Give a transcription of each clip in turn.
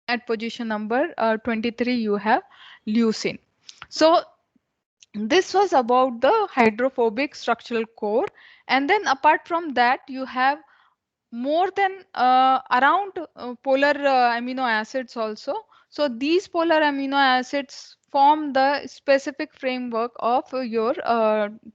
at position number 23 you have leucine. So this was about the hydrophobic structural core, and then apart from that you have more than around polar amino acids also. So these polar amino acids form the specific framework of your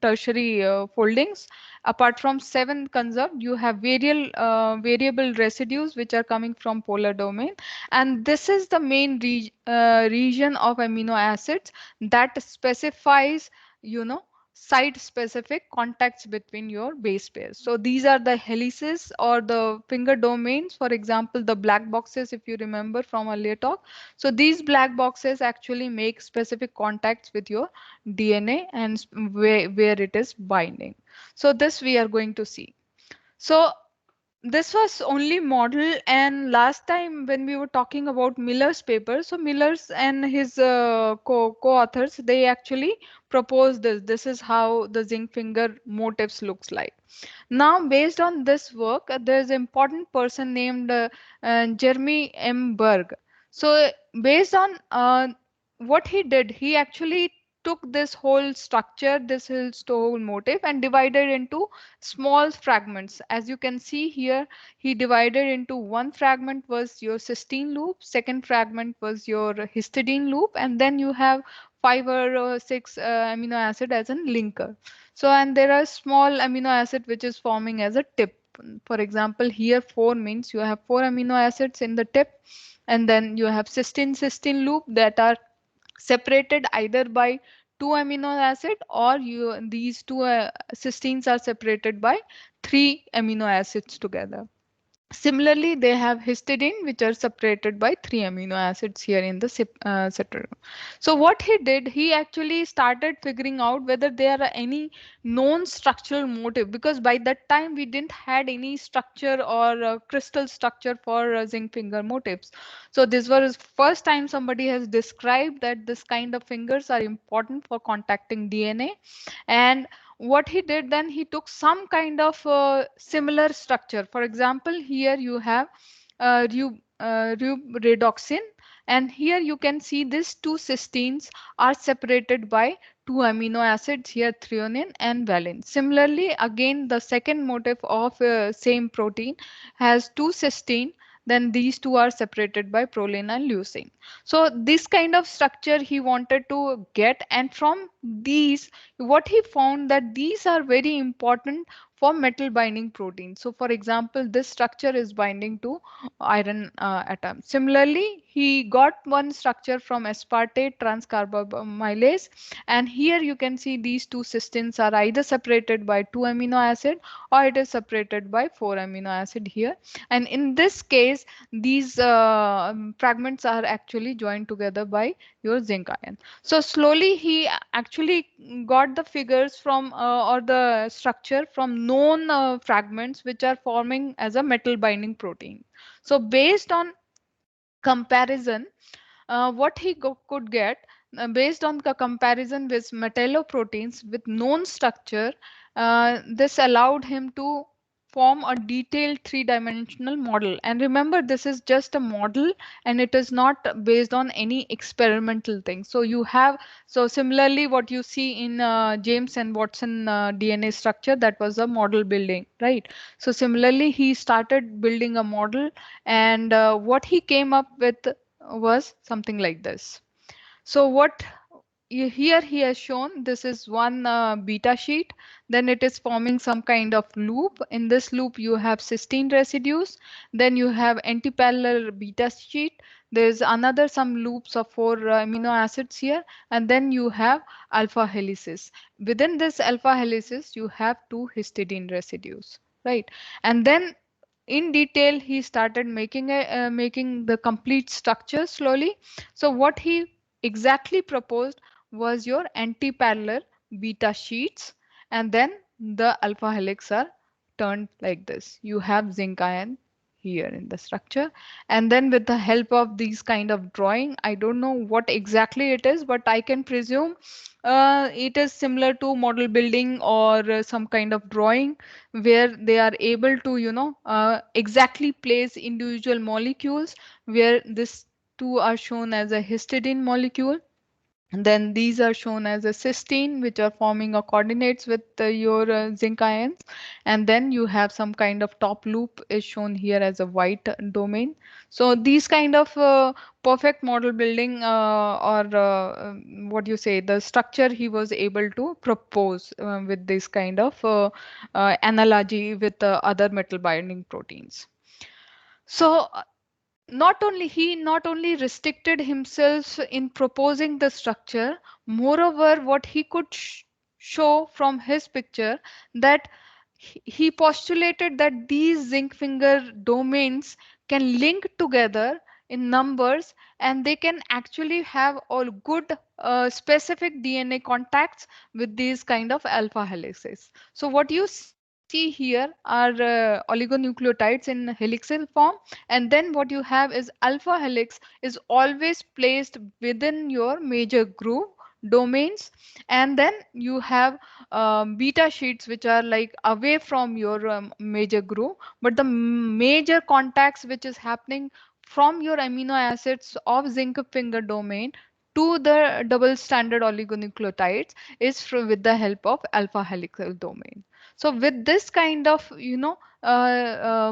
tertiary foldings. Apart from seven conserved, you have variable residues which are coming from polar domain, and this is the main region of amino acids that specifies, you know, site specific contacts between your base pairs. So these are the helices or the finger domains, for example the black boxes, if you remember from earlier talk. So these black boxes actually make specific contacts with your DNA and where it is binding. So this we are going to see. So this was only model, and last time when we were talking about Miller's paper, so Miller's and his co-authors, they actually proposed this. This is how the zinc finger motifs looks like. Now, based on this work, there's an important person named Jeremy M. Berg. So, based on what he did, he actually took this whole structure, this whole motif, and divided into small fragments. As you can see here, he divided into one fragment was your cysteine loop, second fragment was your histidine loop, and then you have five or six amino acid as a linker. So, and there are small amino acid which is forming as a tip. For example, here 4 means you have 4 amino acids in the tip, and then you have cysteine loop that are separated either by 2 amino acid, or these two cysteines are separated by 3 amino acids together. Similarly, they have histidine, which are separated by 3 amino acids here in the citron. So what he did, he actually started figuring out whether there are any known structural motif, because by that time we didn't had any structure or crystal structure for zinc finger motifs. So this was first time somebody has described that this kind of fingers are important for contacting DNA. And what he did then, he took some kind of similar structure. For example, here you have redoxin, and here you can see these two cysteines are separated by two amino acids here, threonine and valine. Similarly, again the second motif of same protein has two cysteine, then these two are separated by proline and leucine. So this kind of structure he wanted to get, and from these what he found that these are very important for metal binding proteins. So for example, this structure is binding to iron atom. Similarly, he got one structure from aspartate transcarbamylase, and here you can see these two cysteines are either separated by 2 amino acid or it is separated by 4 amino acid here. And in this case, these fragments are actually joined together by your zinc ion. So slowly he actually got the figures from or the structure from known fragments which are forming as a metal binding protein. So based on comparison, what he could get based on the comparison with metalloproteins with known structure, this allowed him to form a detailed three-dimensional model. And remember, this is just a model and it is not based on any experimental thing. So you have, so similarly what you see in James and Watson DNA structure, that was a model building, right? So similarly he started building a model, and what he came up with was something like this. So what here he has shown, this is one beta sheet, then it is forming some kind of loop. In this loop you have cysteine residues, then you have antiparallel beta sheet, there's another some loops of 4 amino acids here, and then you have alpha helices. Within this alpha helices you have 2 histidine residues, right? And then in detail he started making the complete structure slowly. So what he exactly proposed was your anti-parallel beta sheets, and then the alpha helix are turned like this. You have zinc ion here in the structure, and then with the help of these kind of drawing, I don't know what exactly it is, but I can presume it is similar to model building or some kind of drawing where they are able to, you know, exactly place individual molecules where this two are shown as a histidine molecule. And then these are shown as a cysteine, which are forming a coordinates with your zinc ions. And then you have some kind of top loop is shown here as a white domain. So these kind of perfect model building or what you say, the structure he was able to propose with this kind of analogy with other metal binding proteins. So not only restricted himself in proposing the structure, moreover what he could show from his picture that he postulated that these zinc finger domains can link together in numbers, and they can actually have all good specific DNA contacts with these kind of alpha helices. So what you see here are oligonucleotides in helical form, and then what you have is alpha helix is always placed within your major groove domains, and then you have beta sheets which are like away from your major groove, but the major contacts which is happening from your amino acids of zinc finger domain to the double stranded oligonucleotides is with the help of alpha helical domain. So with this kind of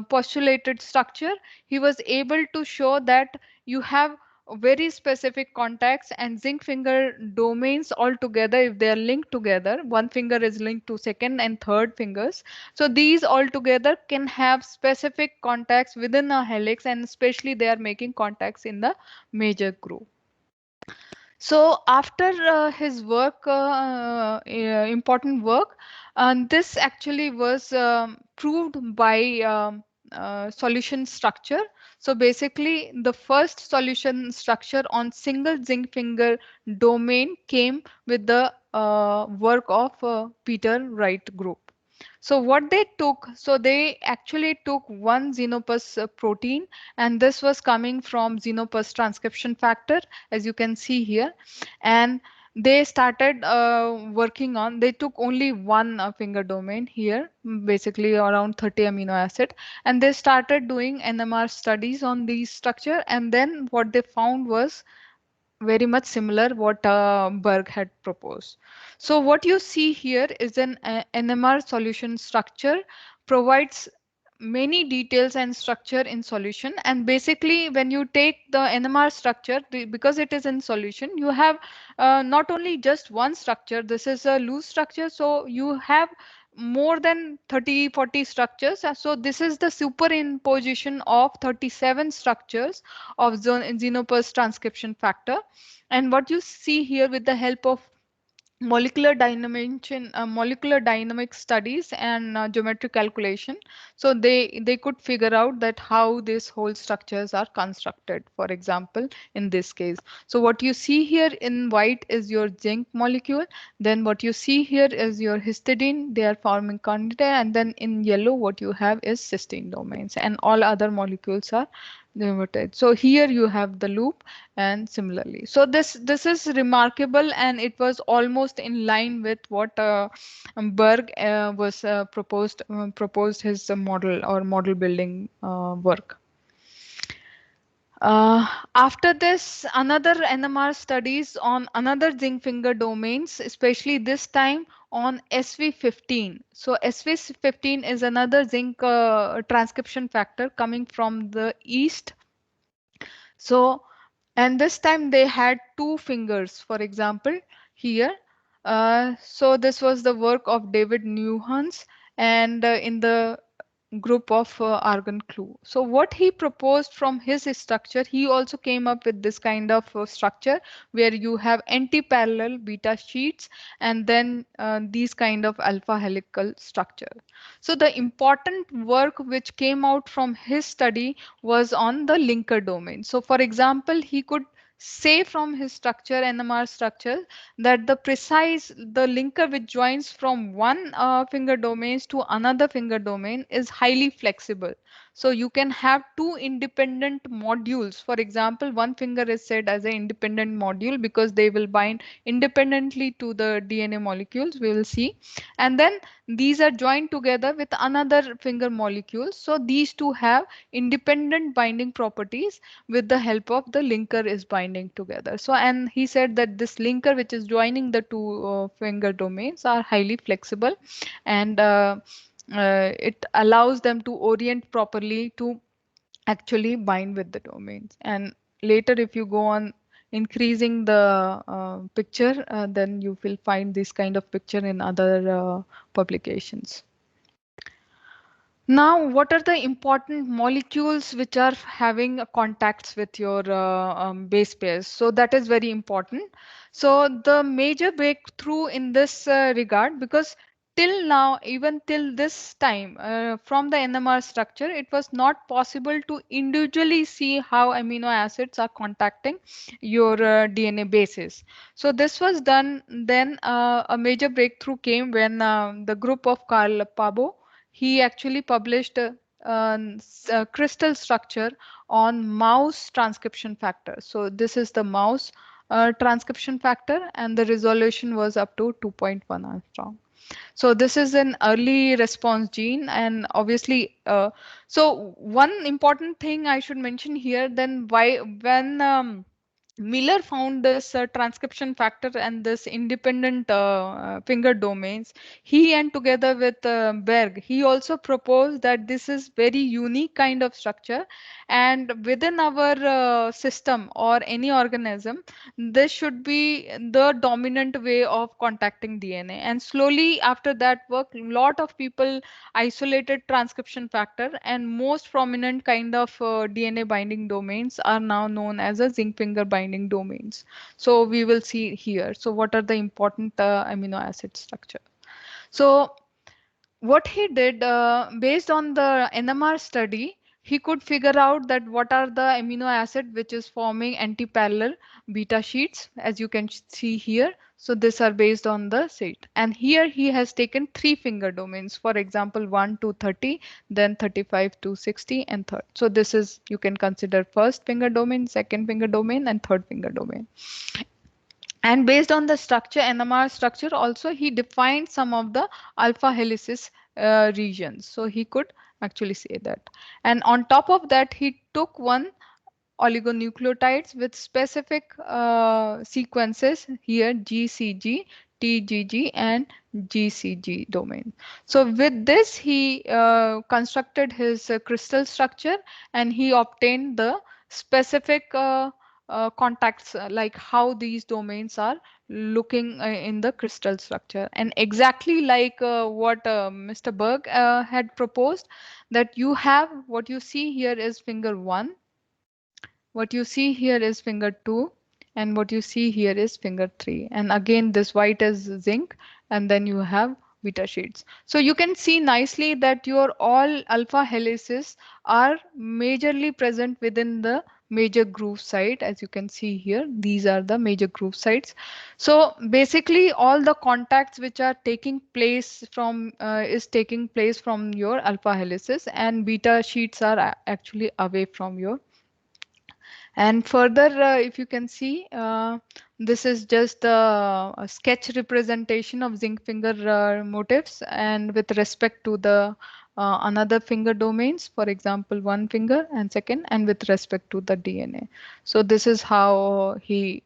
postulated structure, he was able to show that you have very specific contacts and zinc finger domains all together. If they are linked together, one finger is linked to second and third fingers, so these all together can have specific contacts within a helix, and especially they are making contacts in the major groove. So after his work, important work, this actually was proved by solution structure. So basically, the first solution structure on single zinc finger domain came with the work of Peter Wright group. So what they took, so they actually took one Xenopus protein, and this was coming from Xenopus transcription factor, as you can see here. And they started working on, they took only one finger domain here, basically around 30 amino acid, and they started doing NMR studies on these structure. And then what they found was very much similar what Berg had proposed. So what you see here is an NMR solution structure provides many details and structure in solution. And basically when you take the NMR structure, because it is in solution, you have not only just one structure, this is a loose structure, so you have more than 30-40 structures. So this is the superimposition of 37 structures of Xenopus transcription factor. And what you see here with the help of molecular dynamic studies and geometric calculation, so they could figure out that how these whole structures are constructed, for example in this case. So what you see here in white is your zinc molecule, then what you see here is your histidine, they are forming candida, and then in yellow what you have is cysteine domains, and all other molecules are limited. So here you have the loop, and similarly. So this is remarkable, and it was almost in line with what Berg was proposed his model or model building work. After this, another NMR studies on another zinc finger domains, especially this time on SV15. So SV15 is another zinc transcription factor coming from the east. So, and this time they had two fingers, for example, here. So this was the work of David Newhans, and in the group of Argon Clue. So what he proposed from his structure, he also came up with this kind of structure where you have anti-parallel beta sheets, and then these kind of alpha helical structure. So the important work which came out from his study was on the linker domain. So for example, he could say from his structure, NMR structure, that the linker which joins from one finger domains to another finger domain is highly flexible. So you can have two independent modules. For example, one finger is said as an independent module because they will bind independently to the DNA molecules, we will see. And then these are joined together with another finger molecule. So these two have independent binding properties. With the help of the linker is binding together. So, and he said that this linker which is joining the two finger domains are highly flexible, and it allows them to orient properly to actually bind with the domains. And later if you go on increasing the picture, then you will find this kind of picture in other publications. Now, what are the important molecules which are having contacts with your base pairs? So that is very important. So the major breakthrough in this regard, because till now, even till this time, from the NMR structure, it was not possible to individually see how amino acids are contacting your DNA bases. So this was done then. A major breakthrough came when the group of Carl Pabo, he actually published a crystal structure on mouse transcription factor. So this is the mouse transcription factor, and the resolution was up to 2.1 angstrom. So this is an early response gene, and obviously, so one important thing I should mention here, then why when Miller found this transcription factor and this independent finger domains. He, and together with Berg, he also proposed that this is very unique kind of structure, and within our system or any organism, this should be the dominant way of contacting DNA. And slowly after that work, lot of people isolated transcription factor, and most prominent kind of DNA binding domains are now known as a zinc finger binding domains. So we will see here. So what are the important amino acid structure? So what he did, based on the NMR study, he could figure out that what are the amino acid which is forming anti-parallel beta sheets, as you can see here. So these are based on the sheet, and here he has taken three finger domains, for example 1 to 30, then 35 to 60, and third. So this is, you can consider first finger domain, second finger domain, and third finger domain. And based on the structure, NMR structure, also he defined some of the alpha helices regions. So he could actually say that. And on top of that, he took one oligonucleotides with specific sequences here, GCG, TGG, and GCG domain. So with this, he constructed his crystal structure, and he obtained the specific contacts, like how these domains are looking in the crystal structure. And exactly like what Mr. Berg had proposed, that you have, what you see here is finger 1, what you see here is finger 2, and what you see here is finger 3. And again, this white is zinc, and then you have beta sheets. So you can see nicely that your all alpha helices are majorly present within the major groove site. As you can see here, these are the major groove sites. So basically all the contacts which are taking place from is taking place from your alpha helices, and beta sheets are actually away from your. And further, if you can see, this is just a sketch representation of zinc finger motifs, and with respect to the another finger domains, for example, one finger and second, and with respect to the DNA. So this is how he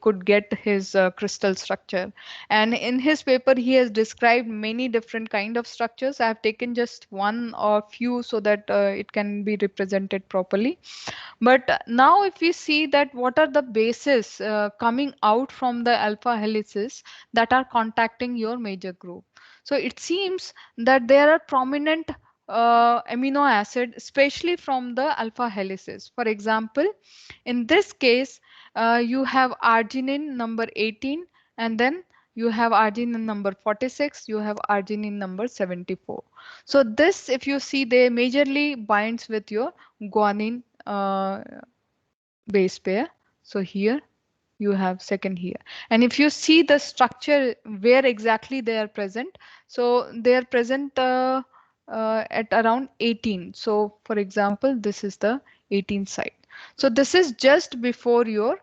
could get his crystal structure. And in his paper, he has described many different kind of structures. I have taken just one or few so that it can be represented properly. But now if we see that what are the bases coming out from the alpha helices that are contacting your major group. So it seems that there are prominent amino acid, especially from the alpha helices. For example, in this case, you have arginine number 18, and then you have arginine number 46, you have arginine number 74. So this, if you see, they majorly binds with your guanine base pair. So here you have second here. And if you see the structure where exactly they are present, so they are present at around 18. So for example, this is the 18 site. So this is just before your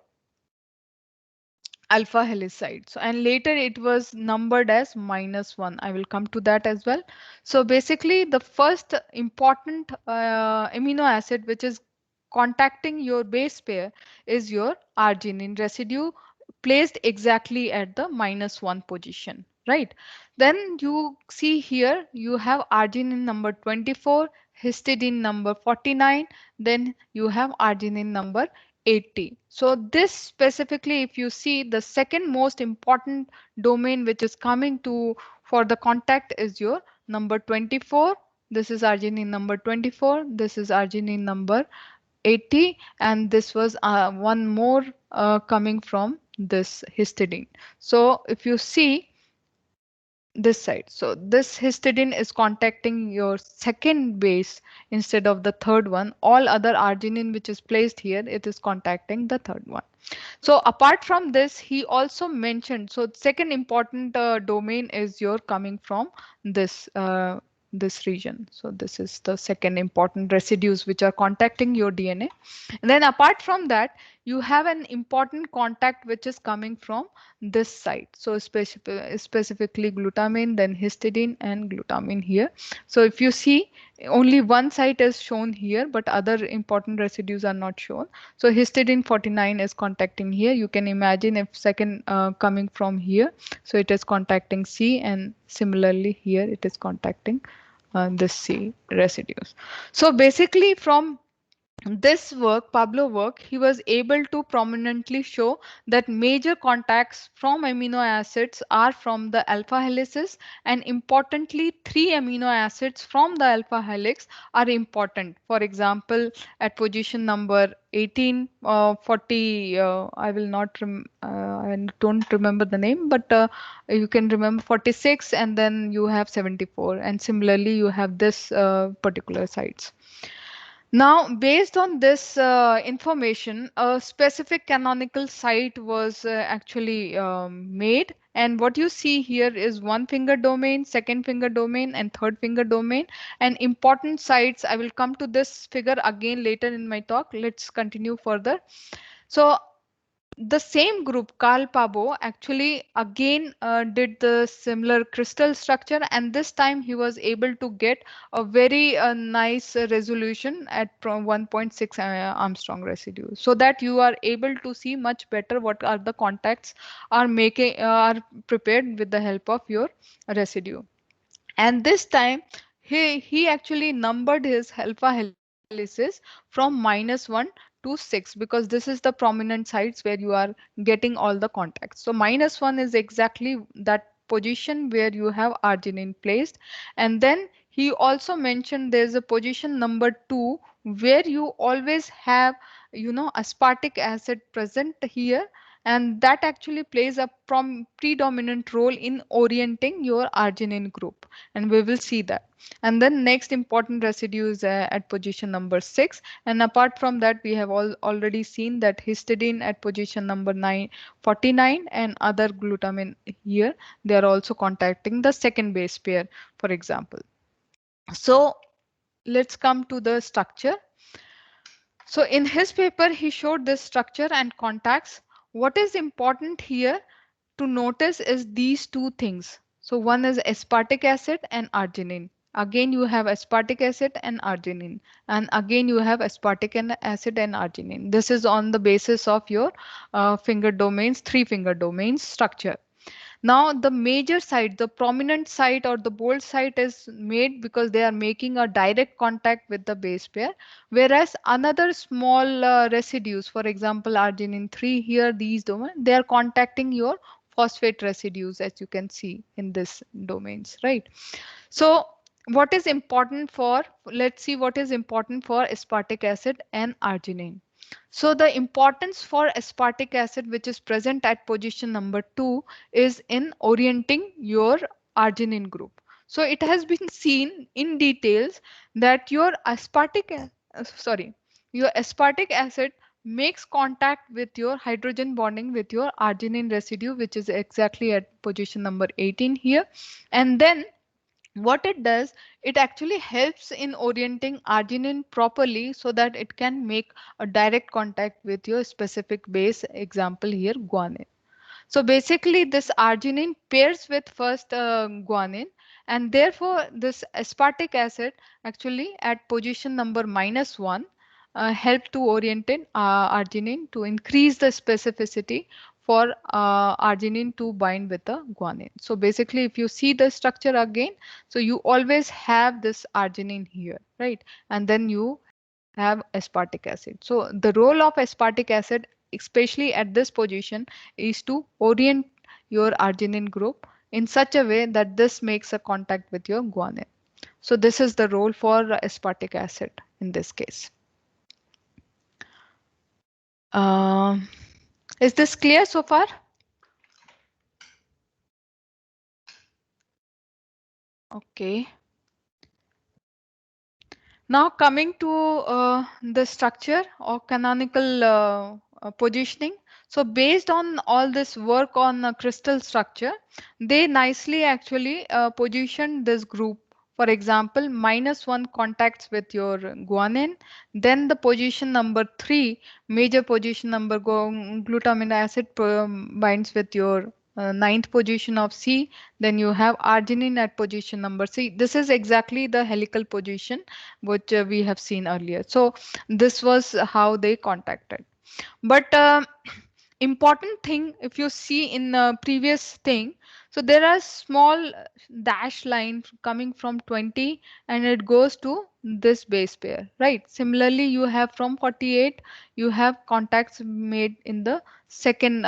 alpha helicide. So and later it was numbered as -1. I will come to that as well. So basically the first important amino acid which is contacting your base pair is your arginine residue placed exactly at the -1 position, right? Then you see here you have arginine number 24, histidine number 49, then you have arginine number 80. So this specifically, if you see, the second most important domain which is coming to for the contact is your number 24. This is arginine number 24. This is arginine number 80, and this was one more coming from this histidine. So if you see this side, so this histidine is contacting your second base instead of the third one. All other arginine which is placed here, it is contacting the third one. So apart from this, he also mentioned, so second important domain is your coming from this this region. So this is the second important residues which are contacting your DNA. And then apart from that, you have an important contact which is coming from this side. So specifically glutamine, then histidine and glutamine here. So if you see, only one site is shown here, but other important residues are not shown. So histidine 49 is contacting here. You can imagine if second coming from here, so it is contacting C, and similarly here it is contacting this C residues. So basically from this work, Pablo work, he was able to prominently show that major contacts from amino acids are from the alpha helices, and importantly, three amino acids from the alpha helix are important. For example, at position number 18, 40, I will not, I don't remember the name, but you can remember 46, and then you have 74, and similarly you have this particular sites. Now, based on this information, a specific canonical site was actually made. And what you see here is one finger domain, second finger domain, and third finger domain. And important sites, I will come to this figure again later in my talk. Let's continue further. So the same group, Carl Pabo, actually again did the similar crystal structure, and this time he was able to get a very nice resolution at 1.6 Armstrong residue, so that you are able to see much better what are the contacts are making are prepared with the help of your residue. And this time he actually numbered his alpha helices from -1 to 6, because this is the prominent sites where you are getting all the contacts. So -1 is exactly that position where you have arginine placed. And then he also mentioned there's a position number 2 where you always have, you know, aspartic acid present here, and that actually plays a predominant role in orienting your arginine group, and we will see that. And then next important residue is at position number 6, and apart from that we have already seen that histidine at position number 49, and other glutamine here, they are also contacting the second base pair, for example. So let's come to the structure. So in his paper, he showed this structure and contacts. What is important here to notice is these two things. So one is aspartic acid and arginine. Again, you have aspartic acid and arginine. And again, you have aspartic acid and arginine. This is on the basis of your finger domains, three finger domains structure. Now the major site, the prominent site or the bold site is made because they are making a direct contact with the base pair, whereas another small residues, for example arginine 3 here, these domain, they are contacting your phosphate residues, as you can see in this domains, right? So what is important for, let's see what is important for aspartic acid and arginine. So the importance for aspartic acid, which is present at position number 2, is in orienting your arginine group. So it has been seen in details that your your aspartic acid makes contact with your hydrogen bonding with your arginine residue, which is exactly at position number 18 here. And then what it does, it actually helps in orienting arginine properly so that it can make a direct contact with your specific base, example here guanine. So basically this arginine pairs with first guanine, and therefore this aspartic acid actually at position number -1 help to orientate arginine to increase the specificity for arginine to bind with the guanine. So basically if you see the structure again, so you always have this arginine here, right? And then you have aspartic acid. So the role of aspartic acid, especially at this position, is to orient your arginine group in such a way that this makes a contact with your guanine. So this is the role for aspartic acid in this case. Um, is this clear so far? Okay. Now coming to the structure or canonical positioning. So based on all this work on crystal structure, they nicely actually position this group. For example, -1 contacts with your guanine, then the position number 3, major position number glutamine acid binds with your ninth position of C, then you have arginine at position number C. This is exactly the helical position which we have seen earlier. So this was how they contacted. But important thing, if you see in the previous thing, so there are small dash line coming from 20 and it goes to this base pair, right? Similarly, you have from 48, you have contacts made in the second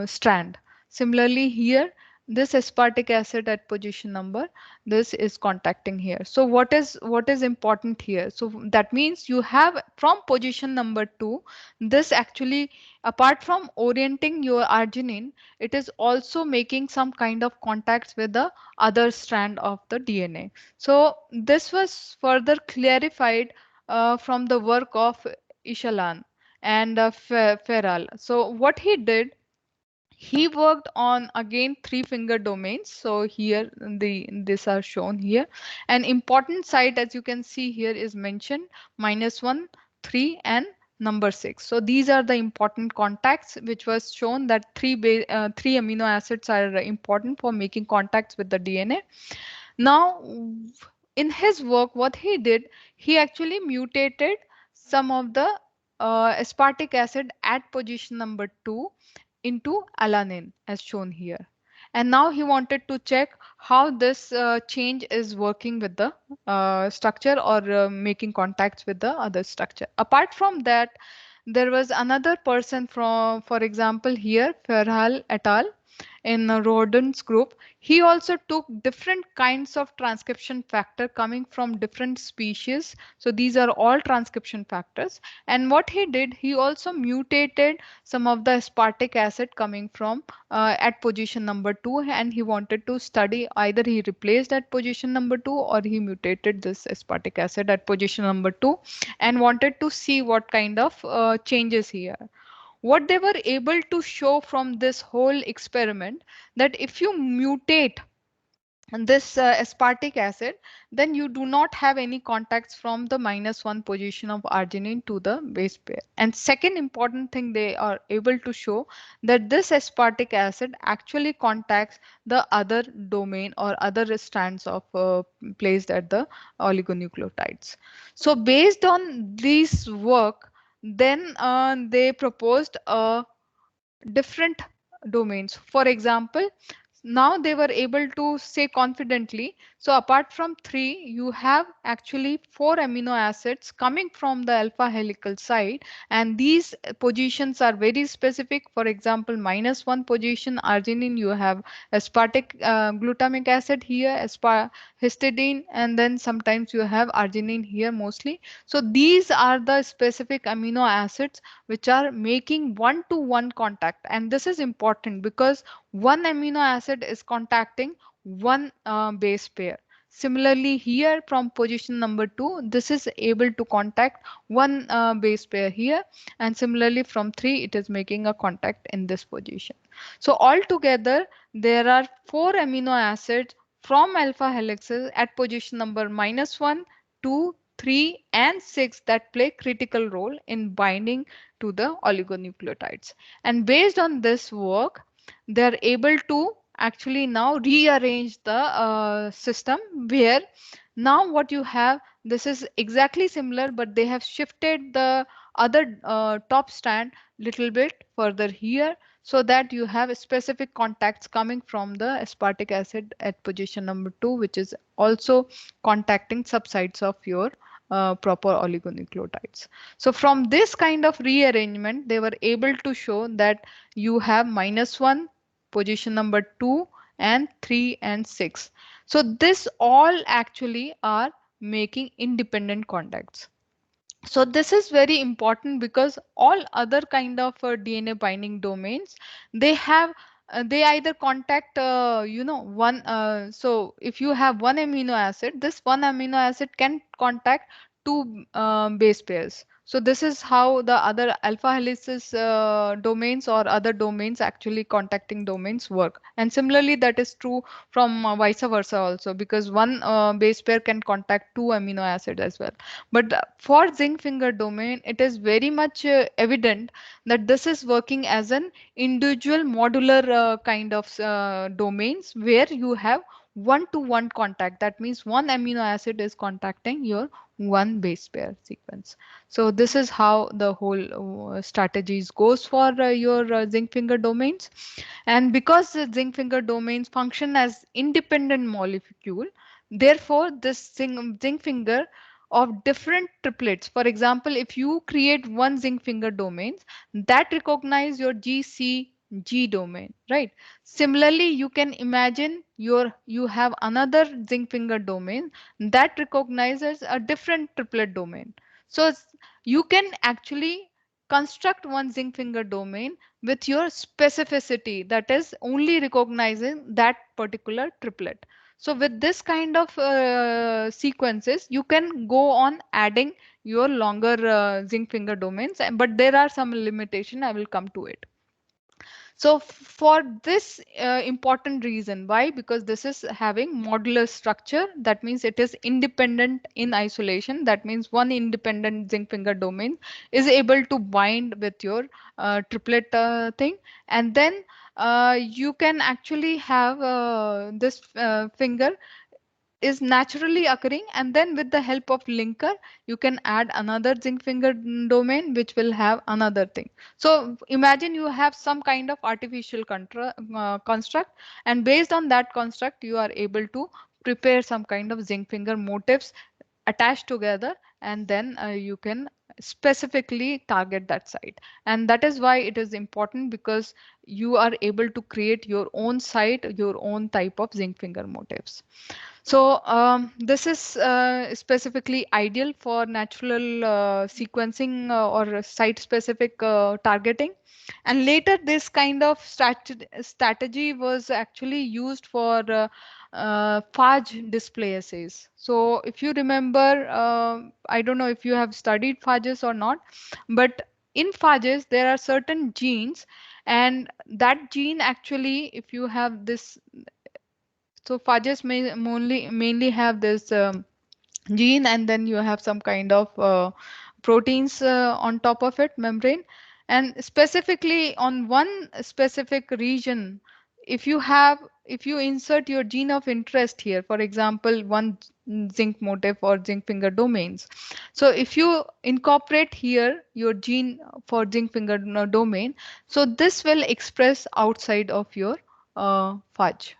strand. Similarly here, this aspartic acid at position number, this is contacting here. So what is important here? So that means you have from position number 2, this actually, apart from orienting your arginine, it is also making some kind of contacts with the other strand of the DNA. So this was further clarified from the work of Ishalan and Ferral. So what he did, he worked on again three finger domains. So here these are shown here. An important site, as you can see here, is mentioned -1, 3 and number 6. So these are the important contacts which was shown that three amino acids are important for making contacts with the DNA. Now in his work, what he did, he actually mutated some of the aspartic acid at position number 2 into alanine as shown here. And now he wanted to check how this change is working with the structure or making contacts with the other structure. Apart from that, there was another person from, for example, here, Ferhal et al. In Rodin's group. He also took different kinds of transcription factor coming from different species. So these are all transcription factors. And what he did, he also mutated some of the aspartic acid coming from at position number 2, and he wanted to study either he replaced at position number 2 or he mutated this aspartic acid at position number 2 and wanted to see what kind of changes here. What they were able to show from this whole experiment, that if you mutate this aspartic acid, then you do not have any contacts from the -1 position of arginine to the base pair. And second important thing, they are able to show that this aspartic acid actually contacts the other domain or other strands of placed at the oligonucleotides. So based on this work, then they proposed a different domains. For example, now they were able to say confidently, so apart from 3, you have actually 4 amino acids coming from the alpha helical side, and these positions are very specific. For example, -1 position arginine, you have aspartic glutamic acid here, histidine, and then sometimes you have arginine here mostly. So these are the specific amino acids which are making one-to-one contact, and this is important because one amino acid is contacting one base pair. Similarly here from position number 2, this is able to contact one base pair here, and similarly from 3 it is making a contact in this position. So altogether there are 4 amino acids from alpha helices at position number -1, 2, 3, and 6 that play critical role in binding to the oligonucleotides. And based on this work, they are able to actually now rearrange the system where now what you have, this is exactly similar, but they have shifted the other top strand little bit further here so that you have specific contacts coming from the aspartic acid at position number 2, which is also contacting subsites of your proper oligonucleotides. So from this kind of rearrangement, they were able to show that you have -1, position number 2, and 3 and 6. So this all actually are making independent contacts. So this is very important because all other kind of DNA binding domains, they have they either contact one so if you have one amino acid, this one amino acid can contact two base pairs. So this is how the other alpha helices domains or other domains, actually contacting domains, work. And similarly that is true from vice versa also, because one base pair can contact two amino acids as well. But for zinc finger domain, it is very much evident that this is working as an individual modular kind of domains where you have one-to-one contact. That means one amino acid is contacting your one base pair sequence. So this is how the whole strategies goes for your zinc finger domains. And because the zinc finger domains function as independent molecule, therefore this zinc finger of different triplets. For example, if you create one zinc finger domain that recognize your GCG domain, right? Similarly, you can imagine you have another zinc finger domain that recognizes a different triplet domain. So you can actually construct one zinc finger domain with your specificity, that is only recognizing that particular triplet. So with this kind of sequences, you can go on adding your longer zinc finger domains, but there are some limitation. I will come to it. So for this important reason, why? Because this is having modular structure. That means it is independent in isolation. That means one independent zinc finger domain is able to bind with your triplet thing. And then you can actually have this finger is naturally occurring, and then with the help of linker you can add another zinc finger domain which will have another thing. So imagine you have some kind of artificial construct, and based on that construct you are able to prepare some kind of zinc finger motifs attached together, and then you can specifically target that site. And that is why it is important, because you are able to create your own site, your own type of zinc finger motifs. So this is specifically ideal for natural sequencing or site-specific targeting. And later, this kind of strategy was actually used for phage display assays. So if you remember, I don't know if you have studied phages or not, but in phages there are certain genes, and that gene actually, if you have this, so phages may mainly have this gene, and then you have some kind of proteins on top of it, membrane. And specifically on one specific region, if you insert your gene of interest here, for example, one zinc motif or zinc finger domains. So if you incorporate here your gene for zinc finger domain, so this will express outside of your phage.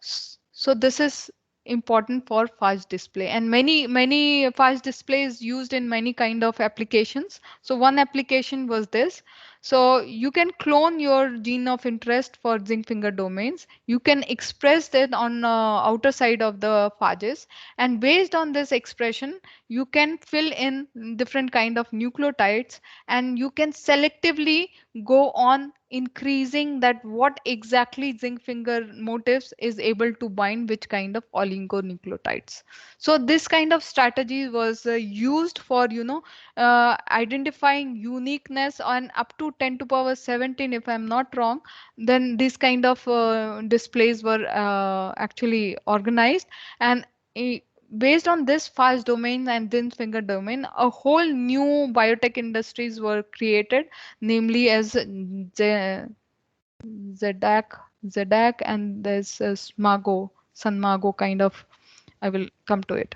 So this is important for phage display, and many phage displays used in many kind of applications. So one application was this. So you can clone your gene of interest for zinc finger domains. You can express that on outer side of the phages, and based on this expression, you can fill in different kind of nucleotides, and you can selectively go on increasing that what exactly zinc finger motifs is able to bind which kind of oligonucleotides. So this kind of strategy was used for identifying uniqueness on up to to 10 to power 17, if I'm not wrong, then these kind of displays were actually organized. And based on this fast domain and thin finger domain, a whole new biotech industries were created, namely as ZDAC, and there's Smago, Sunmago kind of. I will come to it.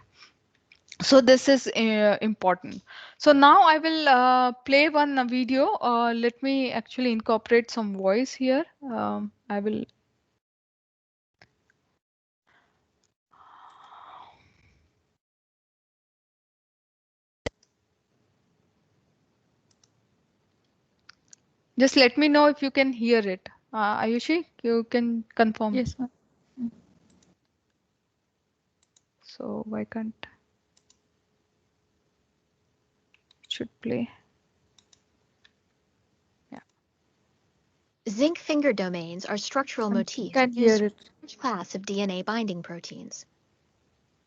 So this is important. So now I will play one video. Let me actually incorporate some voice here. I will. Just let me know if you can hear it. Ayushi, you can confirm. Yes, ma'am. So why can't it should play? Yeah. Zinc finger domains are structural I motifs can used hear for it. a large class of DNA binding proteins.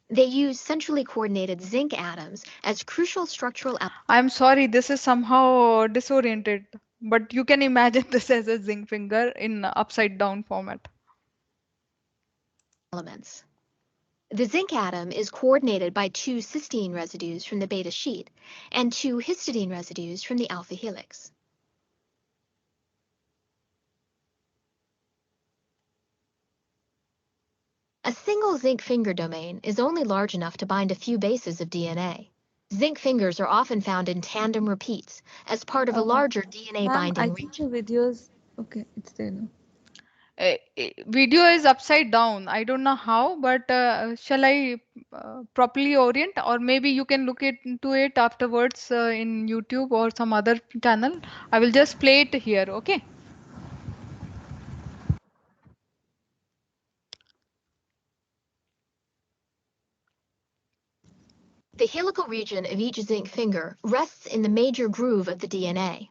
They use centrally coordinated zinc atoms as crucial structural I'm sorry, this is somehow disoriented, but you can imagine this as a zinc finger in upside down format. elements. The zinc atom is coordinated by 2 cysteine residues from the beta sheet and 2 histidine residues from the alpha helix. A single zinc finger domain is only large enough to bind a few bases of DNA. Zinc fingers are often found in tandem repeats as part of a larger DNA Ma'am, I binding think region. the videos. Okay, it's there now. Video is upside down. I don't know how, but shall I properly orient, or maybe you can look into it afterwards in YouTube or some other channel. I will just play it here. Okay. The helical region of each zinc finger rests in the major groove of the DNA.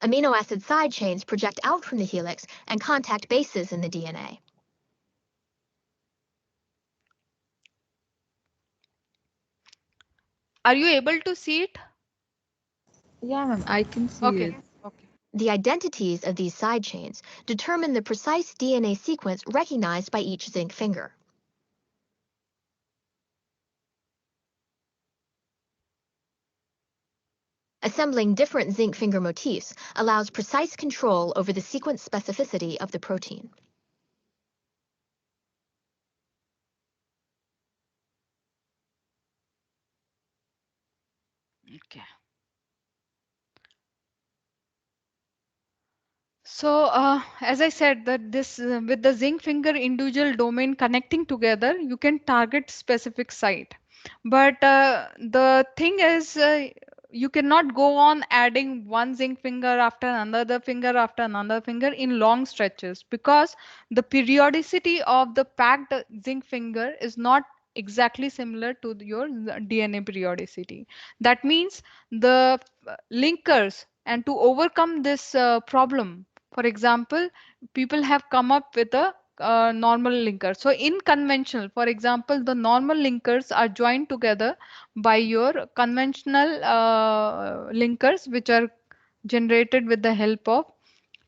Amino acid side chains project out from the helix and contact bases in the DNA. Are you able to see it? Yeah, ma'am, I can see Okay. it. Okay. The identities of these side chains determine the precise DNA sequence recognized by each zinc finger. Assembling different zinc finger motifs allows precise control over the sequence specificity of the protein. Okay. So, as I said, that this with the zinc finger individual domain connecting together, you can target specific site. But the thing is, you cannot go on adding one zinc finger after another finger in long stretches, because the periodicity of the packed zinc finger is not exactly similar to your DNA periodicity. That means the linkers, and to overcome this problem, for example, people have come up with a normal linker. So in conventional, for example, the normal linkers are joined together by your conventional linkers, which are generated with the help of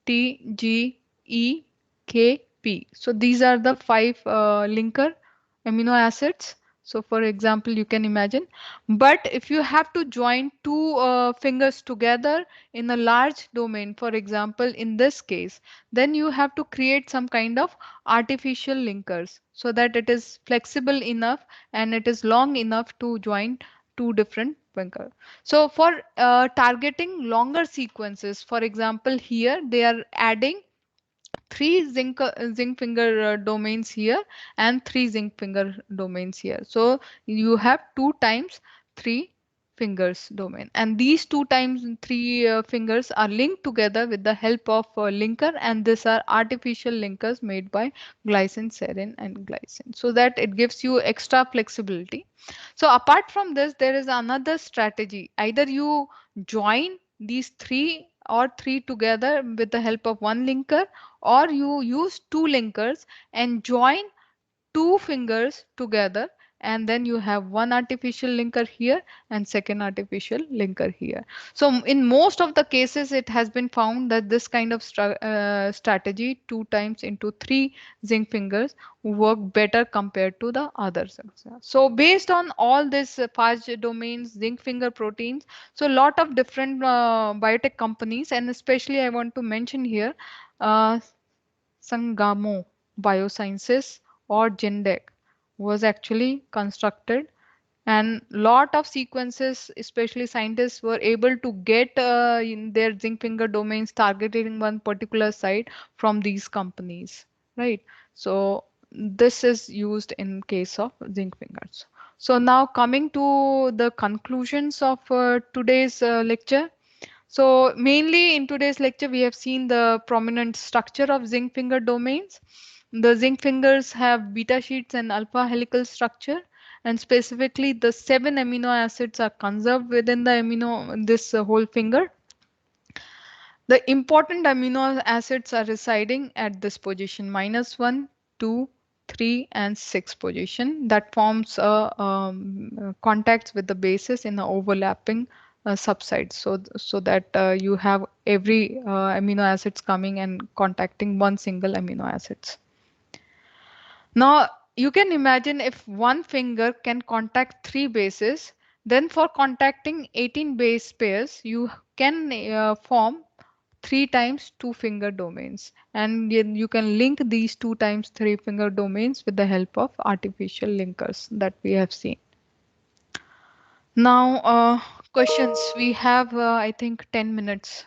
T, G, E, K, P. So these are the five linker amino acids. So for example, you can imagine. But if you have to join two fingers together in a large domain, for example, in this case, then you have to create some kind of artificial linkers so that it is flexible enough and it is long enough to join two different finger. So for targeting longer sequences, for example, here they are adding three zinc finger domains here and three zinc finger domains here. So you have two times three fingers domain, and these two times three fingers are linked together with the help of linker, and these are artificial linkers made by glycine, serine, and glycine, so that it gives you extra flexibility. So apart from this, there is another strategy. Either you join these three together with the help of one linker, or you use two linkers and join two fingers together and then you have one artificial linker here and second artificial linker here. So in most of the cases, it has been found that this kind of strategy, 2 times into 3 zinc fingers, work better compared to the others. So based on all this Phage domains, zinc finger proteins, so a lot of different biotech companies, and especially I want to mention here, uh, Sangamo Biosciences or Gendeck was actually constructed, and lot of sequences, especially scientists were able to get in their zinc finger domains targeting one particular site from these companies, right? So this is used in case of zinc fingers. So now coming to the conclusions of today's lecture. So mainly in today's lecture, we have seen the prominent structure of zinc finger domains. The zinc fingers have beta sheets and alpha helical structure, and specifically the 7 amino acids are conserved within the this whole finger. The important amino acids are residing at this position -1, 2, 3, and 6 position that forms contacts with the bases in the overlapping subsides. So that you have every amino acids coming and contacting one single amino acids. Now you can imagine if one finger can contact 3 bases, then for contacting 18 base pairs, you can form 3 times 2 finger domains, and you can link these 2 times 3 finger domains with the help of artificial linkers that we have seen. Now questions, we have I think 10 minutes.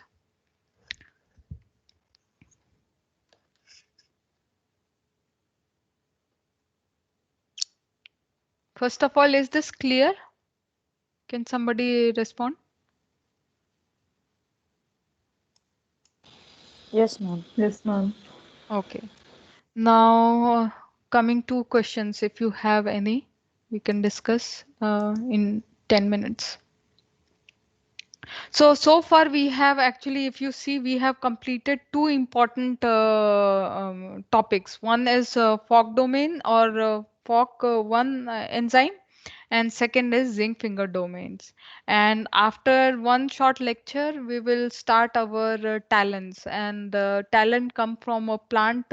First of all, is this clear? Can somebody respond? Yes, ma'am. Yes, ma'am. Okay. Now, coming to questions, if you have any, we can discuss in 10 minutes. So far we have actually, if you see, we have completed 2 important topics. One is fork domain or fork1 enzyme, and second is zinc finger domains. And after one short lecture, we will start our talents, and talent come from a plant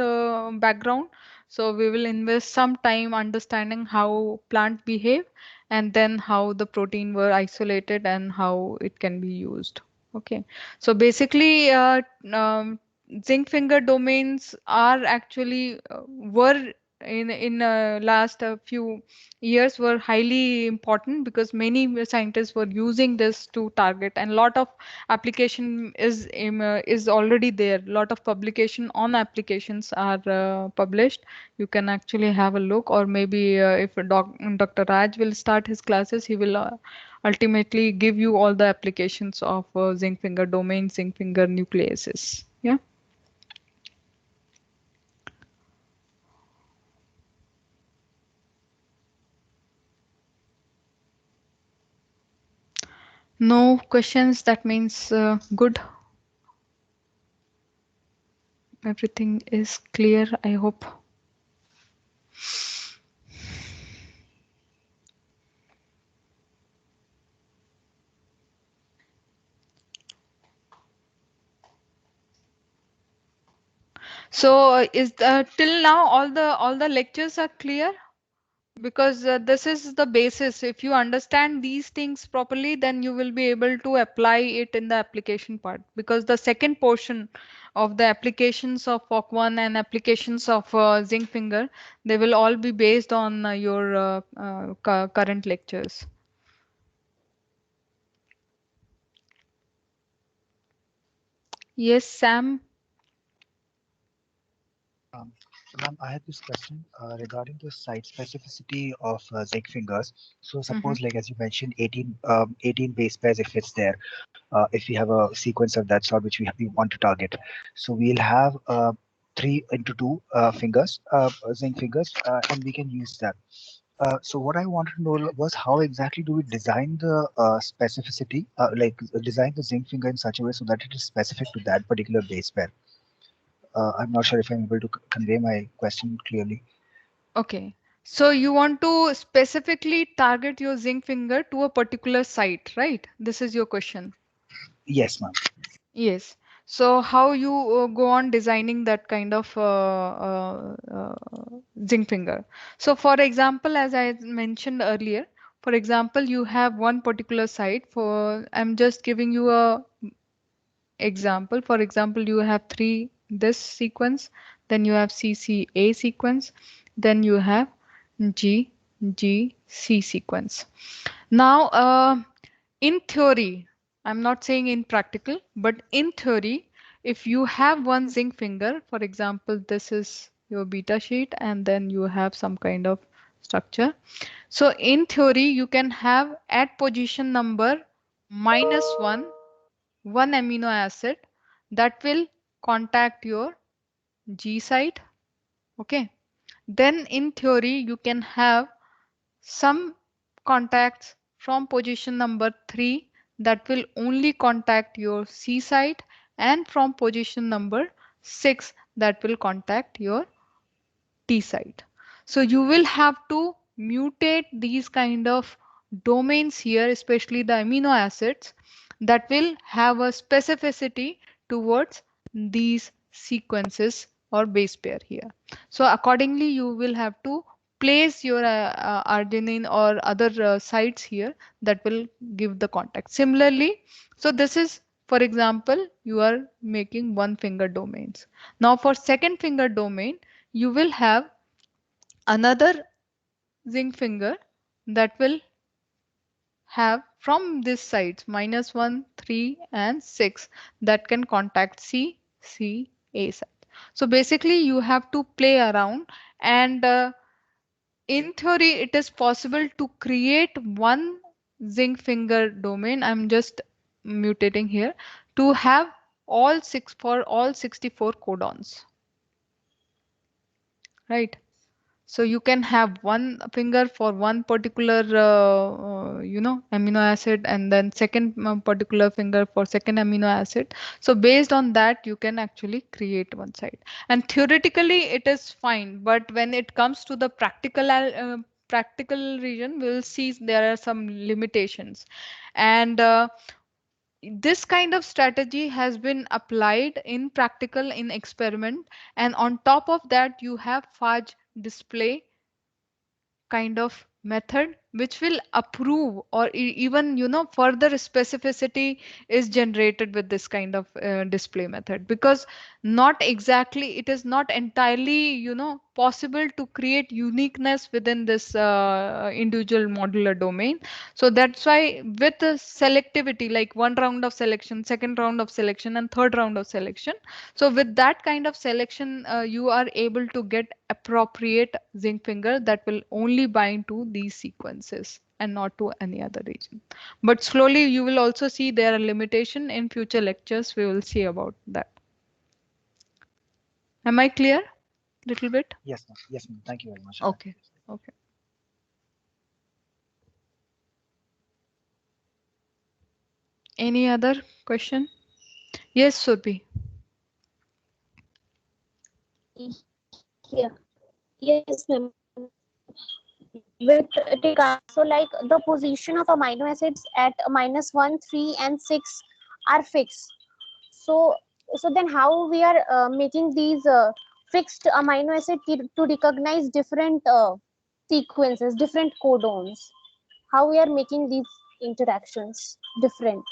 background. So we will invest some time understanding how plant behave, and then how the protein were isolated and how it can be used. Okay, so basically zinc finger domains are actually were in last few years were highly important because many scientists were using this to target, and lot of application is already there. Lot of publication on applications are published. You can actually have a look, or maybe if Dr. Raj will start his classes, he will ultimately give you all the applications of zinc finger domain, zinc finger nucleases. Yeah. No questions, that means good. Everything is clear, I hope. So is till now all the lectures are clear? Because this is the basis. If you understand these things properly, then you will be able to apply it in the application part, because the second portion of the applications of FOC1 and applications of zinc finger, they will all be based on your current lectures. Yes, Sam. Ma'am, I had this question regarding the site specificity of zinc fingers. So suppose, like as you mentioned, 18 base pairs if it's there, if we have a sequence of that sort which we want to target. So we'll have 3 into 2 fingers, zinc fingers, and we can use that. So what I wanted to know was how exactly do we design the specificity, like design the zinc finger in such a way so that it is specific to that particular base pair. I'm not sure if I'm able to convey my question clearly. Okay. So you want to specifically target your zinc finger to a particular site, right? This is your question. Yes, ma'am. Yes. So how you go on designing that kind of zinc finger? So for example, as I mentioned earlier, for example, you have one particular site for, I'm just giving you a example. For example, you have three this sequence, then you have CCA sequence, then you have GGC sequence. Now, in theory, I'm not saying in practical, but in theory, if you have one zinc finger, for example, this is your beta sheet, and then you have some kind of structure. So in theory, you can have at position number -1 one amino acid that will contact your G site. Okay. Then in theory, you can have some contacts from position number 3 that will only contact your C site, and from position number 6 that will contact your T site. So you will have to mutate these kind of domains here, especially the amino acids that will have a specificity towards these sequences or base pair here. So accordingly, you will have to place your arginine or other sites here that will give the contact. Similarly, so this is, for example, you are making one finger domains. Now for second finger domain, you will have another zinc finger that will have from this sides -1, 3, and 6 that can contact C, C, A side. So basically you have to play around, and in theory it is possible to create one zinc finger domain. I'm just mutating here to have all 64 codons, right? So you can have one finger for one particular, amino acid, and then second particular finger for second amino acid. So based on that, you can actually create one site. And theoretically, it is fine. But when it comes to the practical region, we'll see there are some limitations. And this kind of strategy has been applied in practical in experiment, and on top of that you have phage display kind of method which will approve, or even further specificity is generated with this kind of display method, because not exactly, it is not entirely possible to create uniqueness within this individual modular domain. So that's why with the selectivity, like one round of selection, second round of selection, and third round of selection, so with that kind of selection, you are able to get appropriate zinc finger that will only bind to these sequences and not to any other region. But slowly you will also see there are limitation. In future lectures we will see about that. Am I clear? Little bit? Yes, ma'am. Yes, ma'am. Thank you very much. Okay. Okay. Any other question? Yes, Surbi. Yeah. Yes, ma'am. With Tika, so like the position of amino acids at -1, 3, and 6 are fixed. So, so then how we are making these fixed amino acid to recognize different sequences, different codons? How we are making these interactions different?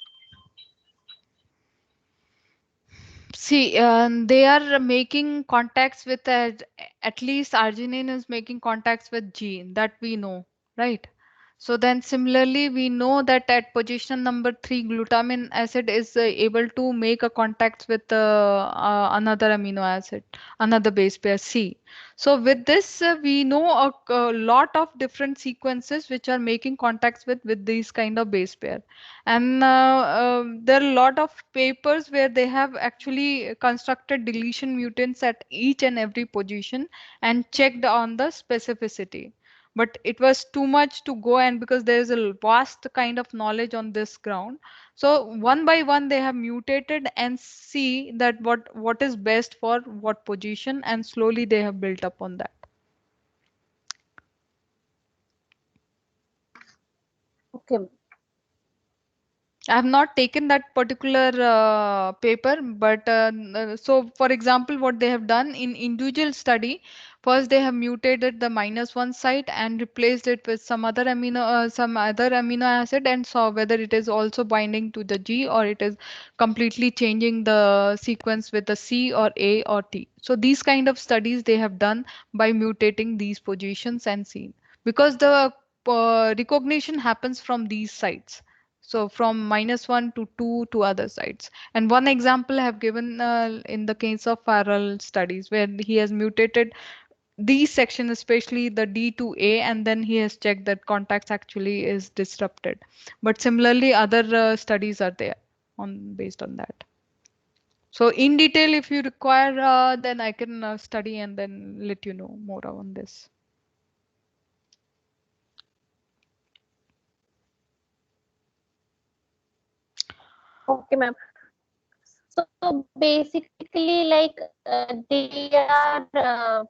See, they are making contacts with at least arginine is making contacts with G, that we know, right? So then similarly, we know that at position number 3, glutamine acid is able to make a contact with another amino acid, another base pair C. So with this, we know a lot of different sequences which are making contacts with these kind of base pair. And there are a lot of papers where they have actually constructed deletion mutants at each and every position and checked on the specificity. But it was too much to go, and because there is a vast kind of knowledge on this ground, so one by one they have mutated and see that what is best for what position, and slowly they have built up on that. Okay. I have not taken that particular paper, but so for example, what they have done in individual study, first they have mutated the -1 site and replaced it with some other amino acid and saw whether it is also binding to the G or it is completely changing the sequence with the C or A or T. So these kind of studies they have done by mutating these positions and seen because the recognition happens from these sites. So from -1 to 2 to other sites. And one example I have given in the case of Farrell studies where he has mutated these section, especially the D to A, and then he has checked that contacts actually is disrupted. But similarly, other studies are there on based on that. So in detail, if you require, then I can study and then let you know more on this. Okay, ma'am. So basically, like they are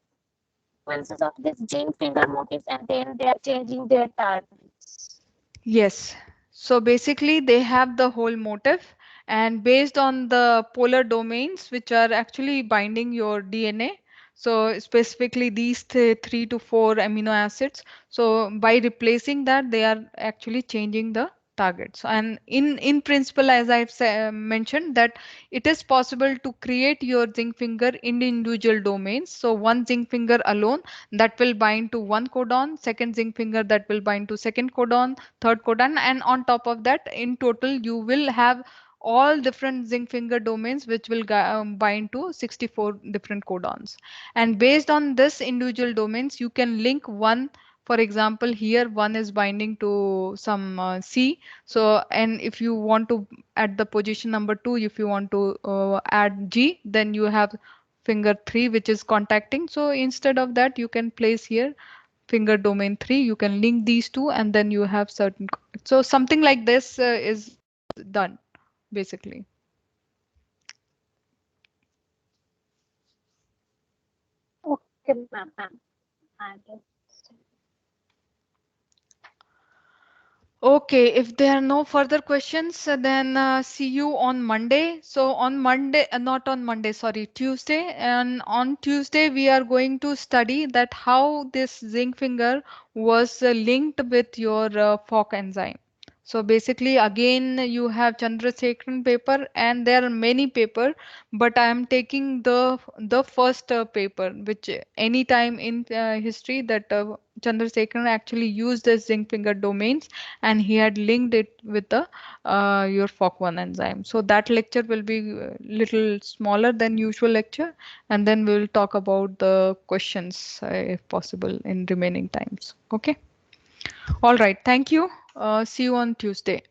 sequences of this zinc finger motifs, and then they are changing their targets. Yes. So basically they have the whole motif and based on the polar domains which are actually binding your DNA. So specifically these 3 to 4 amino acids. So by replacing that they are actually changing the targets. And in principle, as I've mentioned, that it is possible to create your zinc finger in individual domains. So one zinc finger alone that will bind to one codon, second zinc finger that will bind to second codon, third codon, and on top of that in total you will have all different zinc finger domains which will bind to 64 different codons. And based on this individual domains you can link one. For example, here one is binding to some C. So and if you want to at the position number 2, if you want to add G, then you have finger 3 which is contacting. So instead of that you can place here finger domain 3. You can link these two and then you have certain. So something like this is done basically. Okay, ma'am. I understand. Okay, if there are no further questions, then see you on Monday. So on Monday, not on Monday, sorry, Tuesday. And on Tuesday, we are going to study that how this zinc finger was linked with your FOC enzyme. So basically, again, you have Chandrasekharan paper, and there are many paper, but I am taking the first paper, which any time in history that Chandrasekharan actually used the zinc finger domains and he had linked it with the your FOC1 enzyme. So that lecture will be little smaller than usual lecture, and then we will talk about the questions if possible in remaining times. Okay. All right. Thank you. See you on Tuesday.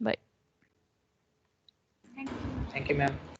Bye. Thank you, ma'am.